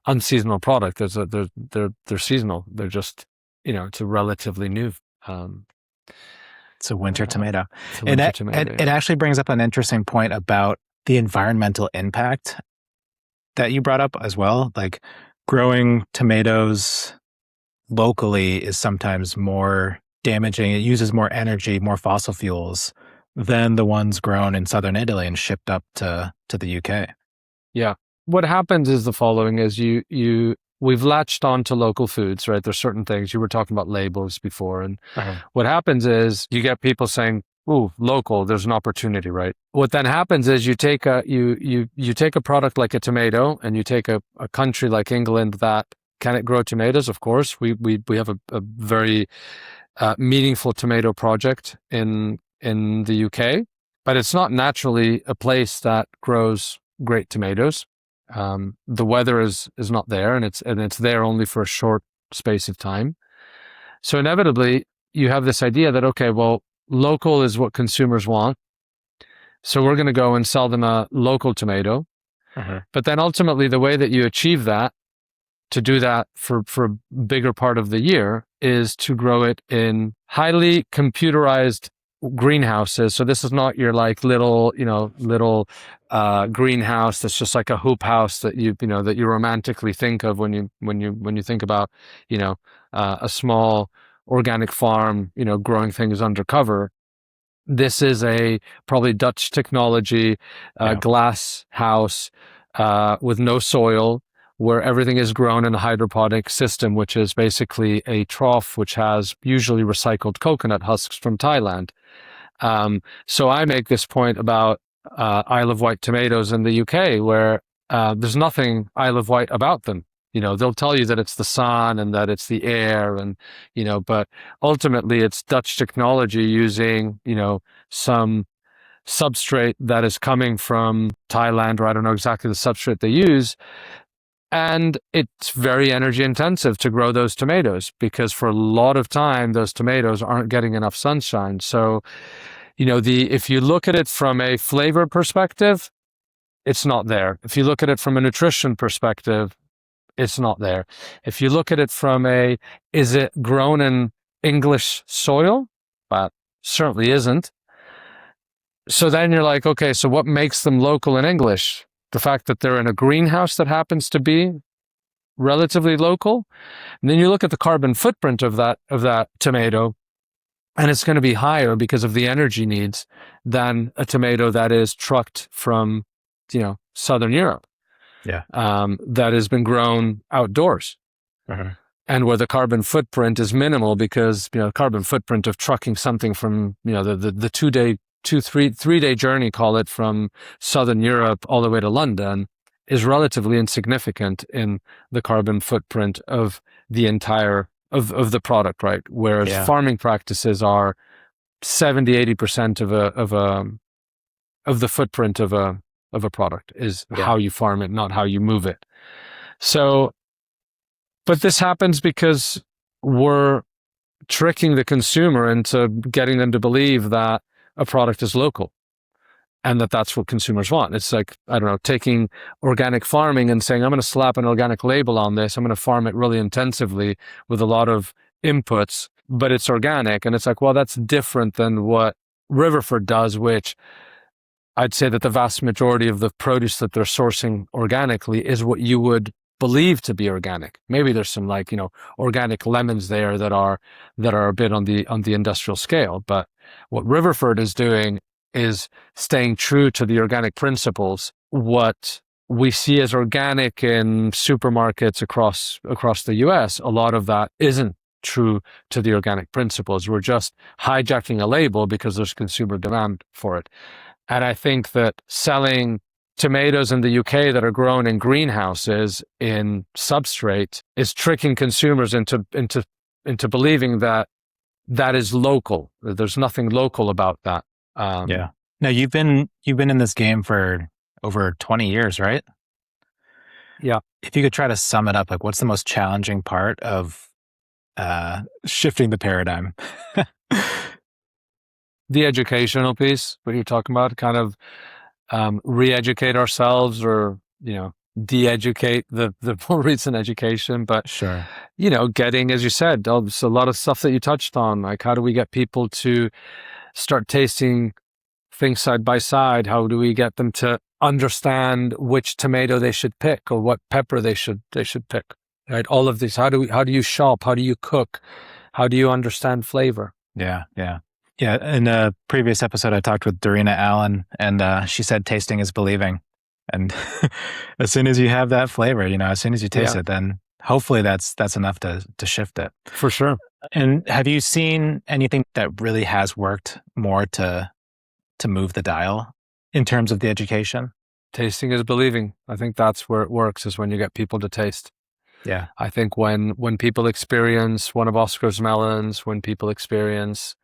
B: unseasonal product. They're seasonal. They're just, it's a relatively new
A: it's a winter tomato.
B: It
A: it actually brings up an interesting point about the environmental impact that you brought up as well. Like, growing tomatoes locally is sometimes more damaging. It uses more energy, more fossil fuels than the ones grown in southern Italy and shipped up to the UK.
B: Yeah. What happens is the following: is we've latched on to local foods, right? There's certain things. You were talking about labels before. And what happens is you get people saying, ooh, local, there's an opportunity, right? What then happens is you take a product like a tomato, and you take a country like England that Can it grow tomatoes? Of course. We have a very meaningful tomato project in the UK, but it's not naturally a place that grows great tomatoes. The weather is not there, and it's there only for a short space of time. So inevitably, you have this idea that, okay, well, local is what consumers want, so we're going to go and sell them a local tomato. But then ultimately, the way that you achieve that, to do that for a bigger part of the year, is to grow it in highly computerized greenhouses. So this is not your like little greenhouse that's just like a hoop house that that you romantically think of when you think about a small organic farm growing things undercover. This is a probably Dutch technology glass house with no soil, where everything is grown in a hydroponic system, which is basically a trough which has usually recycled coconut husks from Thailand. So I make this point about Isle of Wight tomatoes in the UK, where there's nothing Isle of Wight about them. They'll tell you that it's the sun and that it's the air, and but ultimately it's Dutch technology using some substrate that is coming from Thailand, or I don't know exactly the substrate they use. And it's very energy intensive to grow those tomatoes, because for a lot of time, those tomatoes aren't getting enough sunshine. So, if you look at it from a flavor perspective, it's not there. If you look at it from a nutrition perspective, it's not there. If you look at it from is it grown in English soil? But certainly isn't. So then you're like, okay, so what makes them local in English? The fact that they're in a greenhouse that happens to be relatively local. And then you look at the carbon footprint of that tomato, and it's going to be higher because of the energy needs than a tomato that is trucked from, Southern Europe.
A: Yeah.
B: That has been grown outdoors. And where the carbon footprint is minimal, because, carbon footprint of trucking something from, the 3-day journey, call it, from Southern Europe all the way to London, is relatively insignificant in the carbon footprint of the entire of the product, right? Whereas farming practices are 70-80% of the footprint of a product is how you farm it, not how you move it. So, but this happens because we're tricking the consumer into getting them to believe that a product is local, and that's what consumers want. It's like, I don't know, taking organic farming and saying, I'm going to slap an organic label on this. I'm going to farm it really intensively with a lot of inputs, but it's organic. And it's like, well, that's different than what Riverford does, which I'd say that the vast majority of the produce that they're sourcing organically is what you would believe to be organic. Maybe there's some organic lemons there that are a bit on the industrial scale, but what Riverford is doing is staying true to the organic principles. What we see as organic in supermarkets across the US, a lot of that isn't true to the organic principles. We're just hijacking a label because there's consumer demand for it. And I think that selling tomatoes in the UK that are grown in greenhouses in substrate is tricking consumers into believing that is local. There's nothing local about that.
A: Now you've been in this game for over 20 years, right?
B: Yeah.
A: If you could try to sum it up, like, what's the most challenging part of shifting the paradigm?
B: The educational piece, what you're talking about, kind of re-educate ourselves, or de-educate the more recent education. But
A: sure,
B: getting, as you said, there's a lot of stuff that you touched on, like how do we get people to start tasting things side by side? How do we get them to understand which tomato they should pick, or what pepper they should pick? Right, all of these. How do you shop? How do you cook? How do you understand flavor?
A: Yeah. In a previous episode, I talked with Dorina Allen, and she said tasting is believing. And as soon as you have that flavor, as soon as you taste it, then hopefully that's enough to shift it.
B: For sure.
A: And have you seen anything that really has worked more to move the dial in terms of the education?
B: Tasting is believing. I think that's where it works, is when you get people to taste.
A: Yeah.
B: I think when people experience one of Oscar's melons, when people experience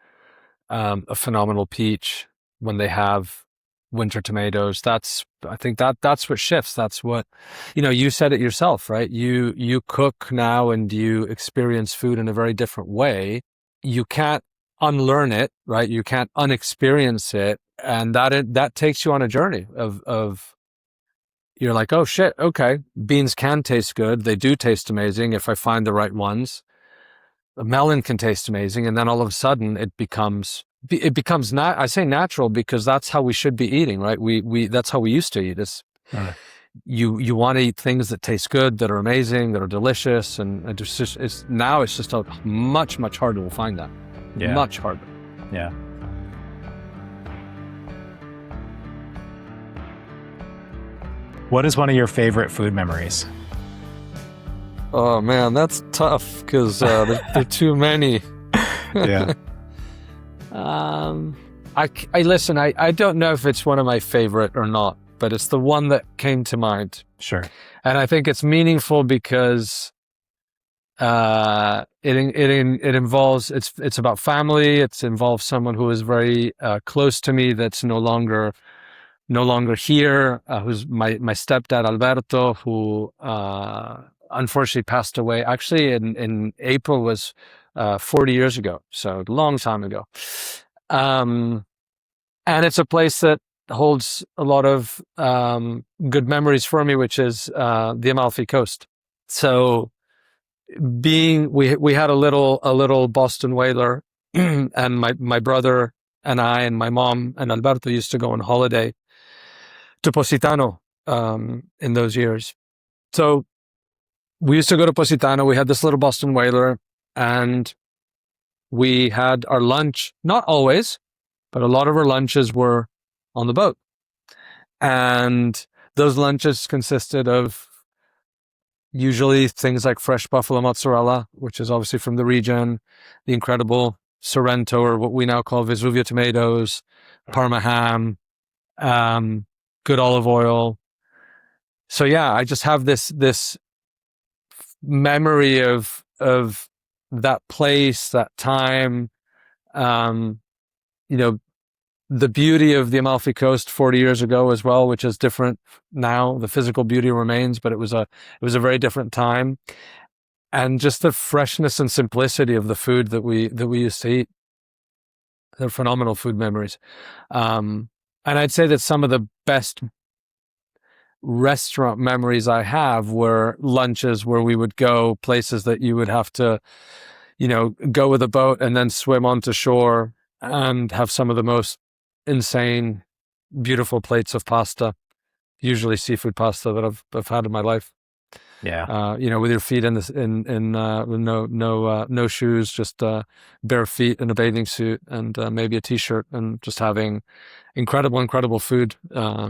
B: a phenomenal peach, when they have winter tomatoes, I think that's what shifts. That's what, you said it yourself, right? You cook now and you experience food in a very different way. You can't unlearn it, right? You can't unexperience it. And that takes you on a journey of you're like, oh shit, okay, beans can taste good. They do taste amazing if I find the right ones. A melon can taste amazing, and then all of a sudden it becomes I say natural because that's how we should be eating, right? We that's how we used to eat. You want to eat things that taste good, that are amazing, that are delicious, and now it's just much harder to find that.
A: Yeah.
B: Much harder.
A: Yeah. What is one of your favorite food memories?
B: Oh man, that's tough because there are too many.
A: Yeah.
B: I listen. I don't know if it's one of my favorite or not, but it's the one that came to mind.
A: Sure.
B: And I think it's meaningful because it involves it's about family. It involves someone who is very close to me that's no longer here. Who's my stepdad Alberto, who unfortunately passed away. Actually, in April was 40 years ago, so a long time ago. And it's a place that holds a lot of good memories for me, which is the Amalfi Coast. So we had a little Boston whaler, and my brother and I and my mom and Alberto used to go on holiday to Positano in those years. So we used to go to Positano. We had this little Boston whaler, and we had our lunch, not always, but a lot of our lunches were on the boat. And those lunches consisted of usually things like fresh buffalo mozzarella, which is obviously from the region, the incredible Sorrento, or what we now call Vesuvio tomatoes, Parma ham, good olive oil. So yeah, I just have this memory of that place, that time, the beauty of the Amalfi Coast 40 years ago as well, which is different now. The physical beauty remains, but it was a very different time. And just the freshness and simplicity of the food that we used to eat. They're phenomenal food memories. And I'd say that some of the best restaurant memories I have were lunches where we would go places that you would have to, go with a boat and then swim onto shore and have some of the most insane, beautiful plates of pasta, usually seafood pasta, that I've had in my life.
A: Yeah.
B: With your feet with no shoes, just bare feet in a bathing suit and maybe a t-shirt, and just having incredible food. Yeah.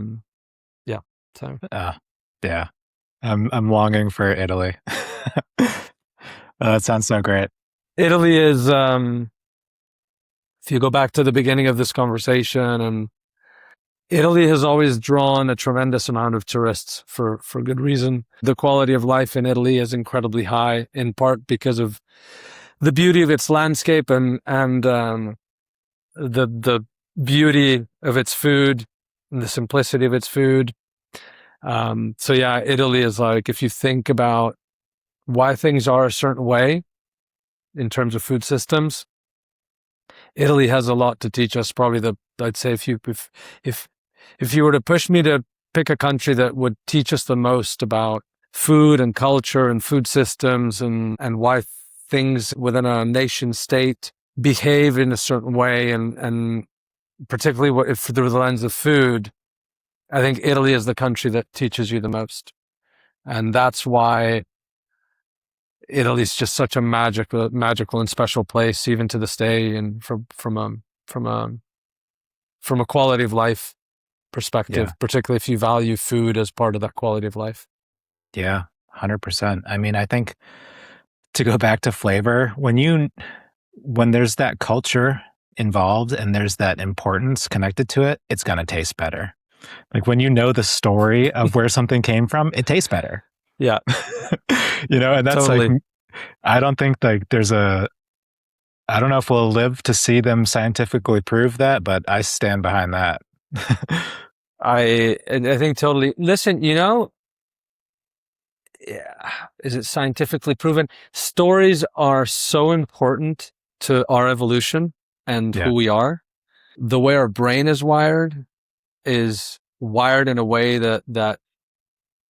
B: So.
A: Yeah. I'm longing for Italy. That sounds so great.
B: Italy is, if you go back to the beginning of this conversation, and Italy has always drawn a tremendous amount of tourists for good reason. The quality of life in Italy is incredibly high, in part because of the beauty of its landscape and the beauty of its food and the simplicity of its food. So yeah, Italy is like, if you think about why things are a certain way in terms of food systems, Italy has a lot to teach us. Probably I'd say if you were to push me to pick a country that would teach us the most about food and culture and food systems and why things within a nation state behave in a certain way, and particularly through the lens of food, I think Italy is the country that teaches you the most. And that's why Italy is just such a magical and special place, even to this day, and from a quality of life perspective, particularly if you value food as part of that quality of life.
A: Yeah, 100%. I mean, I think to go back to flavor, when there's that culture involved and there's that importance connected to it, it's going to taste better. Like when you know the story of where something came from, it tastes better.
B: Yeah.
A: And that's
B: Totally.
A: like, I don't think like I don't know if we'll live to see them scientifically prove that, but I stand behind that.
B: I think totally. Listen, yeah, is it scientifically proven? Stories are so important to our evolution and
A: Yeah.
B: who we are. The way our brain is wired in a way that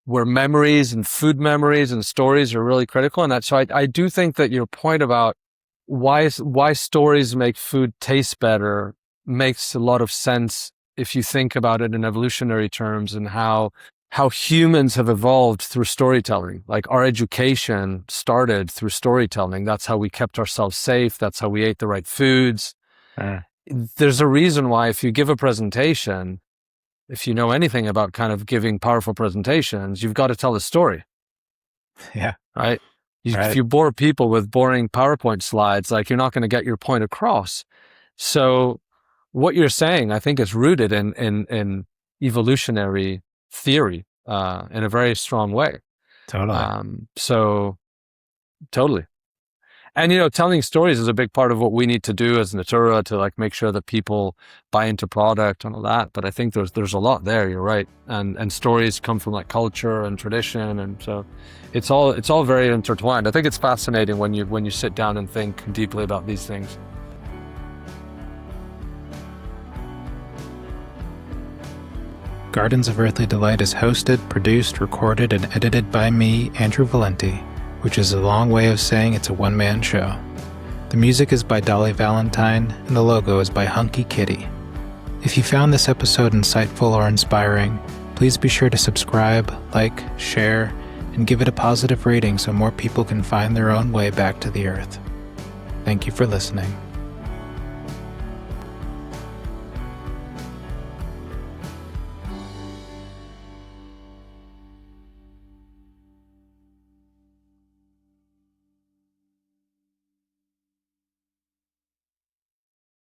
B: where memories and food memories and stories are really critical. And so I do think that your point about why stories make food taste better makes a lot of sense if you think about it in evolutionary terms, and how humans have evolved through storytelling. Like our education started through storytelling. That's how we kept ourselves safe. That's how we ate the right foods. There's a reason why if you give a presentation, if you know anything about kind of giving powerful presentations, you've got to tell a story.
A: Yeah.
B: Right?
A: Right.
B: If you bore people with boring PowerPoint slides, like, you're not going to get your point across. So what you're saying, I think, is rooted in evolutionary theory in a very strong way.
A: Totally.
B: So totally. And, telling stories is a big part of what we need to do as Natoora to like make sure that people buy into product and all that. But I think there's a lot there. You're right. And stories come from like culture and tradition. And so it's all very intertwined. I think it's fascinating when you sit down and think deeply about these things.
A: Gardens of Earthly Delight is hosted, produced, recorded, and edited by me, Andrew Valenti, which is a long way of saying it's a one-man show. The music is by Dolly Valentine, and the logo is by Hunky Kitty. If you found this episode insightful or inspiring, please be sure to subscribe, like, share, and give it a positive rating so more people can find their own way back to the earth. Thank you for listening.